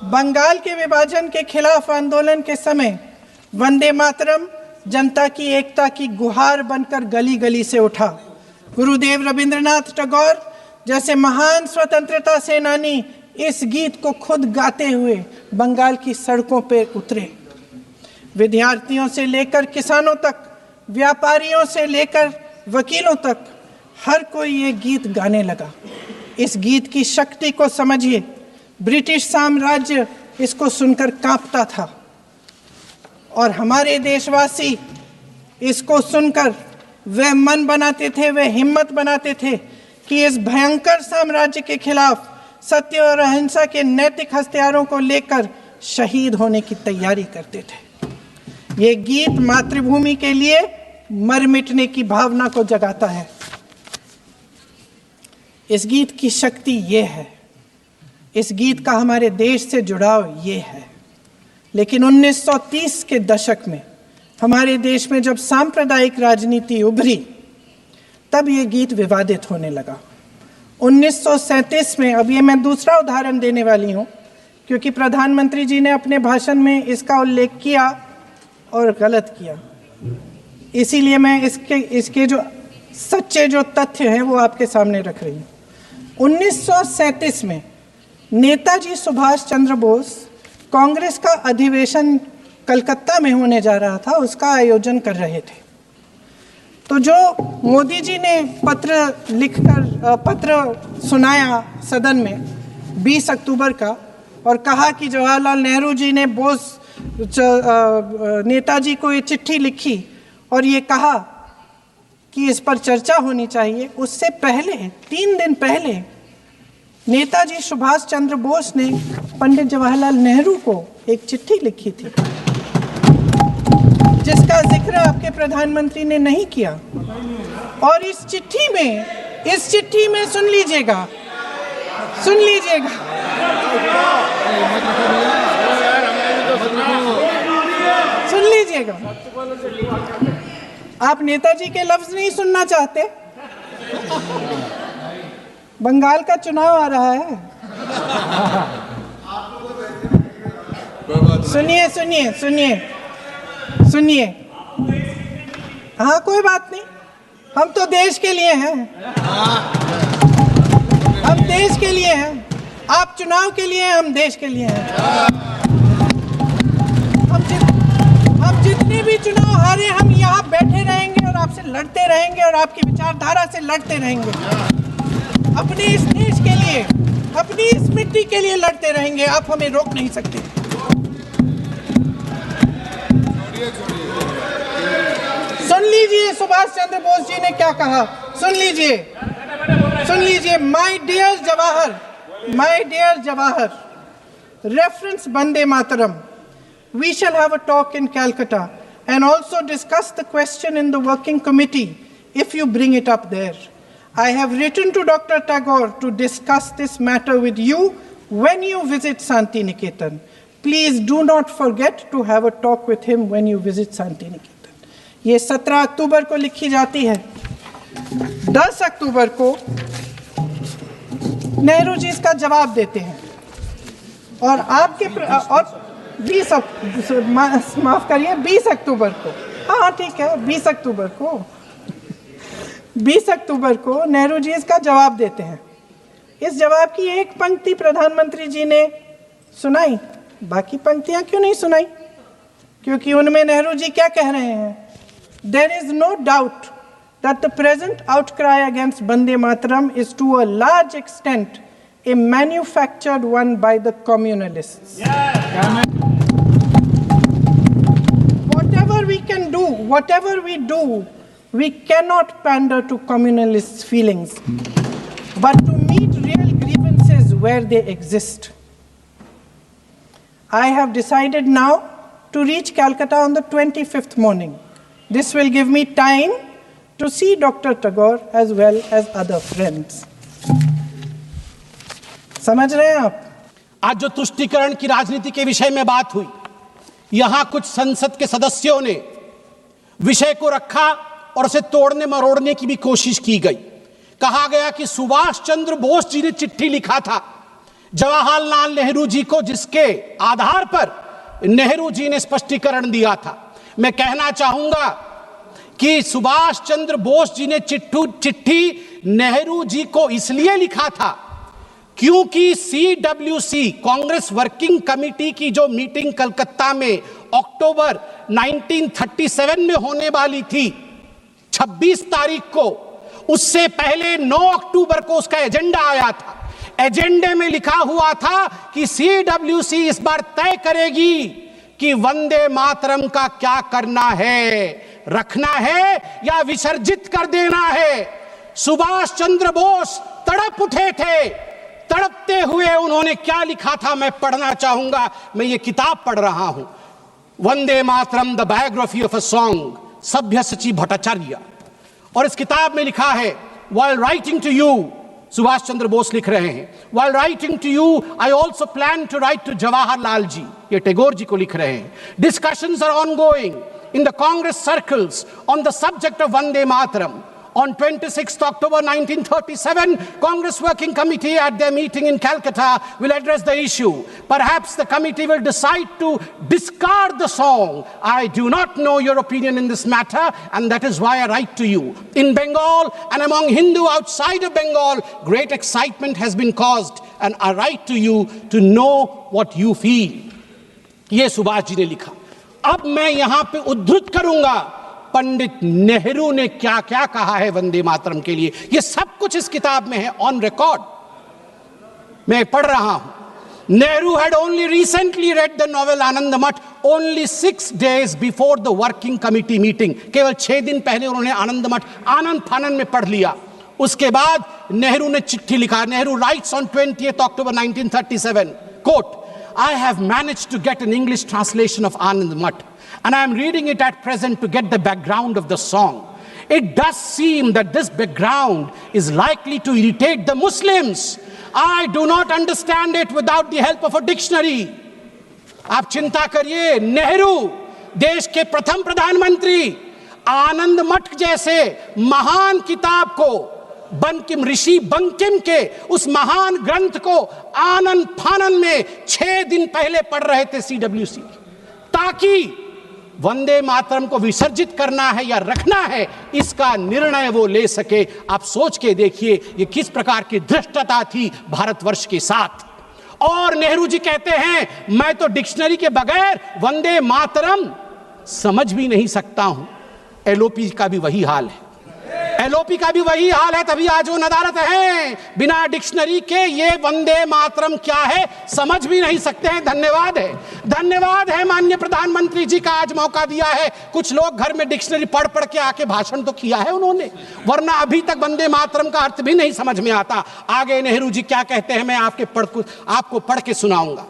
बंगाल के विभाजन के खिलाफ आंदोलन के समय वंदे मातरम जनता की एकता की गुहार बनकर गली गली से उठा। गुरुदेव रविंद्रनाथ टैगोर जैसे महान स्वतंत्रता सेनानी इस गीत को खुद गाते हुए बंगाल की सड़कों पर उतरे। विद्यार्थियों से लेकर किसानों तक, व्यापारियों से लेकर वकीलों तक हर कोई ये गीत गाने लगा। इस गीत की शक्ति को समझिए। ब्रिटिश साम्राज्य इसको सुनकर कांपता था और हमारे देशवासी इसको सुनकर वह मन बनाते थे, वह हिम्मत बनाते थे कि इस भयंकर साम्राज्य के खिलाफ सत्य और अहिंसा के नैतिक हथियारों को लेकर शहीद होने की तैयारी करते थे। ये गीत मातृभूमि के लिए मर मिटने की भावना को जगाता है। इस गीत की शक्ति ये है, इस गीत का हमारे देश से जुड़ाव ये है। लेकिन 1930 के दशक में हमारे देश में जब सांप्रदायिक राजनीति उभरी, तब ये गीत विवादित होने लगा। 1937 में, अब ये मैं दूसरा उदाहरण देने वाली हूँ क्योंकि प्रधानमंत्री जी ने अपने भाषण में इसका उल्लेख किया और गलत किया, इसीलिए मैं इसके जो सच्चे जो तथ्य हैं वो आपके सामने रख रही हूँ। 1937 में नेताजी सुभाष चंद्र बोस कांग्रेस का अधिवेशन कलकत्ता में होने जा रहा था, उसका आयोजन कर रहे थे। तो जो मोदी जी ने पत्र सुनाया सदन में 20 अक्टूबर का और कहा कि जवाहरलाल नेहरू जी ने नेताजी को ये चिट्ठी लिखी और ये कहा कि इस पर चर्चा होनी चाहिए, उससे पहले 3 दिन पहले नेताजी सुभाष चंद्र बोस ने पंडित जवाहरलाल नेहरू को एक चिट्ठी लिखी थी जिसका जिक्र आपके प्रधानमंत्री ने नहीं किया। और इस चिट्ठी में सुन लीजिएगा, आप नेताजी के लफ्ज नहीं सुनना चाहते? बंगाल का चुनाव आ रहा है। सुनिए। हाँ, कोई बात नहीं, हम तो देश के लिए हैं, हम देश के लिए हैं। आप चुनाव के लिए हैं, हम देश के लिए हैं। हम जितने भी चुनाव हारे, हम यहाँ बैठे रहेंगे और आपसे लड़ते रहेंगे और आपकी विचारधारा से लड़ते रहेंगे। अपने इस देश के लिए, अपनी इस मिट्टी के लिए लड़ते रहेंगे। आप हमें रोक नहीं सकते। सुन लीजिए सुभाष चंद्र बोस जी ने क्या कहा, सुन लीजिए। My dear Jawahar, reference Vande Mataram, we shall have a talk in Calcutta and also discuss the question in the working committee if you bring it up there. I have written to Dr. Tagore to discuss this matter with you when you visit Santi Niketan. Please do not forget to have a talk with him when you visit Santi Niketan. ये 17 अक्टूबर को लिखी जाती है। 10 अक्टूबर को नेहरू जी इसका जवाब देते हैं और आपके और 20 अक्टूबर को, हाँ ठीक है, 20 अक्टूबर को नेहरू जी इसका जवाब देते हैं। इस जवाब की एक पंक्ति प्रधानमंत्री जी ने सुनाई, बाकी पंक्तियां क्यों नहीं सुनाई? क्योंकि उनमें नेहरू जी क्या कह रहे हैं? There is no doubt that the present outcry against Vande Mataram is to a large extent a manufactured one by the communalists. Whatever we do, we cannot pander to communalists' feelings, but to meet real grievances where they exist. I have decided now to reach Calcutta on the 25th morning. This will give me time to see Dr. Tagore as well as other friends. समझ रहे हैं आप? आज जो तुष्टीकरण की राजनीति के विषय में बात हुई, यहां कुछ संसद के सदस्यों ने विषय को रखा और उसे तोड़ने मरोड़ने की भी कोशिश की गई। कहा गया कि सुभाष चंद्र बोस जी ने चिट्ठी लिखा था जवाहरलाल नेहरू जी को, जिसके आधार पर नेहरू जी ने स्पष्टीकरण दिया था। मैं कहना चाहूंगा कि सुभाष चंद्र बोस जी ने चिट्ठी नेहरू जी को इसलिए लिखा था क्योंकि CWC कांग्रेस वर्किंग कमेटी की जो मीटिंग कलकत्ता में अक्टूबर 1937 में होने वाली थी 26 तारीख को, उससे पहले 9 अक्टूबर को उसका एजेंडा आया था। एजेंडे में लिखा हुआ था कि CWC इस बार तय करेगी कि वंदे मातरम का क्या करना है, रखना है या विसर्जित कर देना है। सुभाष चंद्र बोस तड़प उठे थे। तड़पते हुए उन्होंने क्या लिखा था मैं पढ़ना चाहूंगा। मैं ये किताब पढ़ रहा हूं, Vande Mataram the biography of a song, सभ्यसाची भट्टाचार्य। और इस किताब में लिखा है, while writing to you, Subhash Chandra Bose लिख रहे हैं, while writing to you I also plan to write to Jawaharlal ji, ये टैगोर जी को लिख रहे हैं। Discussions are ongoing in the Congress circles on the subject of Vande Mataram. On 26th October 1937, Congress Working Committee at their meeting in Calcutta will address the issue. Perhaps the committee will decide to discard the song. I do not know your opinion in this matter, and that is why I write to you. In Bengal and among Hindu outside of Bengal, great excitement has been caused, and I write to you to know what you feel. ये सुभाष जी ने लिखा। अब मैं यहां पे उद्धृत करूंगा पंडित नेहरू ने क्या क्या कहा है वंदे मातरम के लिए। यह सब कुछ इस किताब में है, ऑन रिकॉर्ड मैं पढ़ रहा हूं। Nehru had only recently read the novel Anand Math only 6 days before the working committee meeting. केवल 6 दिन पहले उन्होंने आनंद मठ आनंद फानन में पढ़ लिया। उसके बाद नेहरू ने चिट्ठी लिखा। Nehru rights on 20th October 1937, quote, I have managed to get an English translation of Anand Math, and I am reading it at present to get the background of the song. It does seem that this background is likely to irritate the Muslims. I do not understand it without the help of a dictionary. आप चिंता करिए, नेहरू देश के प्रथम प्रधानमंत्री आनंद मठ जैसे महान किताब को, बंकिम ऋषि बंकिम के उस महान ग्रंथ को आनंद फानन में 6 दिन पहले पढ़ रहे थे CWC, ताकि वंदे मातरम को विसर्जित करना है या रखना है इसका निर्णय वो ले सके। आप सोच के देखिए ये किस प्रकार की धृष्टता थी भारतवर्ष के साथ। और नेहरू जी कहते हैं मैं तो डिक्शनरी के बगैर वंदे मातरम समझ भी नहीं सकता हूं। LOP का भी वही हाल है, LOP का भी वही हाल है, तभी आज वो नदारत है। बिना डिक्शनरी के ये वंदे मातरम क्या है समझ भी नहीं सकते हैं। धन्यवाद है, धन्यवाद है माननीय प्रधानमंत्री जी का आज मौका दिया है। कुछ लोग घर में डिक्शनरी पढ़ पढ़ के आके भाषण तो किया है उन्होंने, वरना अभी तक वंदे मातरम का अर्थ भी नहीं समझ में आता। आगे नेहरू जी क्या कहते हैं मैं आपको पढ़ के सुनाऊंगा।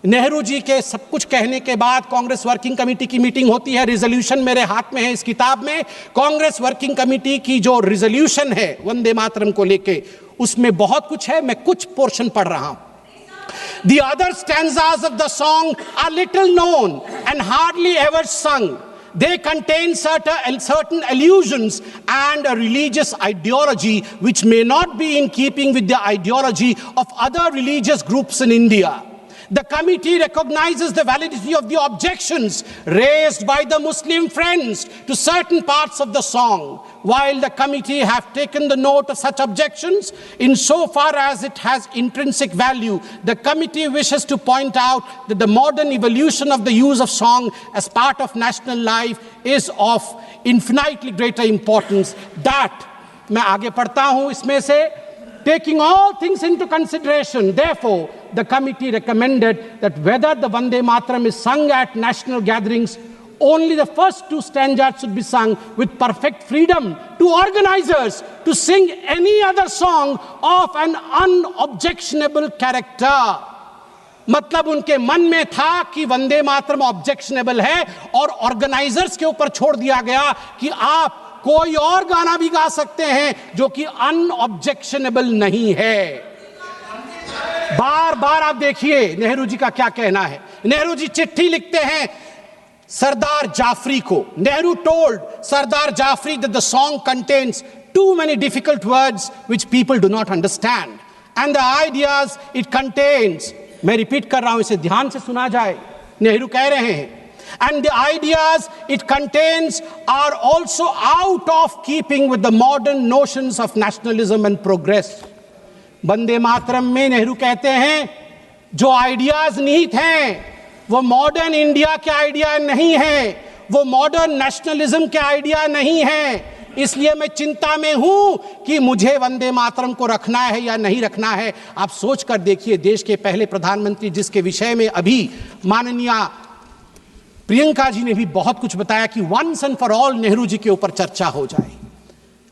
नेहरू जी के सब कुछ कहने के बाद कांग्रेस वर्किंग कमेटी की मीटिंग होती है। रिजोल्यूशन मेरे हाथ में है इस किताब में। कांग्रेस वर्किंग कमेटी की जो रिजोल्यूशन है वंदे मातरम को लेके, उसमें बहुत कुछ है, मैं कुछ पोर्शन पढ़ रहा हूं। The other stanzas of the song are little known and hardly ever sung. They contain certain allusions and a religious ideology which may not be in keeping with the ideology of other religious groups in India. The committee recognizes the validity of the objections raised by the Muslim friends to certain parts of the song. While the committee have taken the note of such objections, insofar as it has intrinsic value, the committee wishes to point out that the modern evolution of the use of song as part of national life is of infinitely greater importance. That, मैं आगे पढ़ता हूं इसमें से, taking all things into consideration, therefore, the committee recommended that whether the Vande Mataram is sung at national gatherings, only the first 2 stanzas should be sung with perfect freedom to organizers to sing any other song of an unobjectionable character. मतलब उनके मन में था कि Vande Mataram objectionable है और organisers के ऊपर छोड़ दिया गया कि आप कोई और गाना भी गा सकते हैं जो कि अनऑब्जेक्शनेबल नहीं है। बार बार आप देखिए नेहरू जी का क्या कहना है। नेहरू जी चिट्ठी लिखते हैं सरदार जाफरी को। Nehru told Sardar Jafri that the song contains too many difficult words which people do not understand, and the ideas it contains, मैं रिपीट कर रहा हूं, इसे ध्यान से सुना जाए, नेहरू कह रहे हैं, and the ideas it contains are also out of keeping with the modern notions of nationalism and progress. Vande Mataram में नेहरू कहते हैं जो आइडियाज निहित हैं वो मॉडर्न इंडिया के आइडिया नहीं है, वो मॉडर्न नेशनलिज्म के आइडिया नहीं है। इसलिए मैं चिंता में हूं कि मुझे वंदे मातरम को रखना है या नहीं रखना है। आप सोच कर देखिए, देश के पहले प्रधानमंत्री जिसके विषय में अभी माननीय प्रियंका जी ने भी बहुत कुछ बताया कि once and for all Nehru ji के ऊपर चर्चा हो जाए।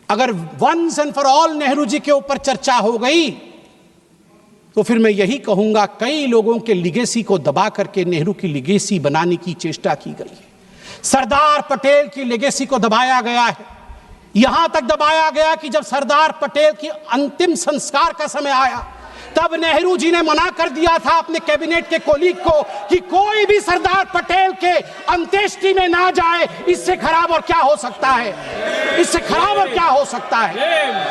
अगर once and for all Nehru ji के ऊपर चर्चा हो गई तो फिर मैं यही कहूंगा, कई लोगों के लिगेसी को दबा करके नेहरू की लिगेसी बनाने की चेष्टा की गई है। सरदार पटेल की लेगेसी को दबाया गया है, यहां तक दबाया गया कि जब सरदार पटेल की अंतिम संस्कार का समय आया तब नेहरू जी ने मना कर दिया था अपने कैबिनेट के कोलीग को कि कोई भी सरदार पटेल के अंत्येष्टि में ना जाए। इससे खराब और क्या हो सकता है, इससे खराब और क्या हो सकता है।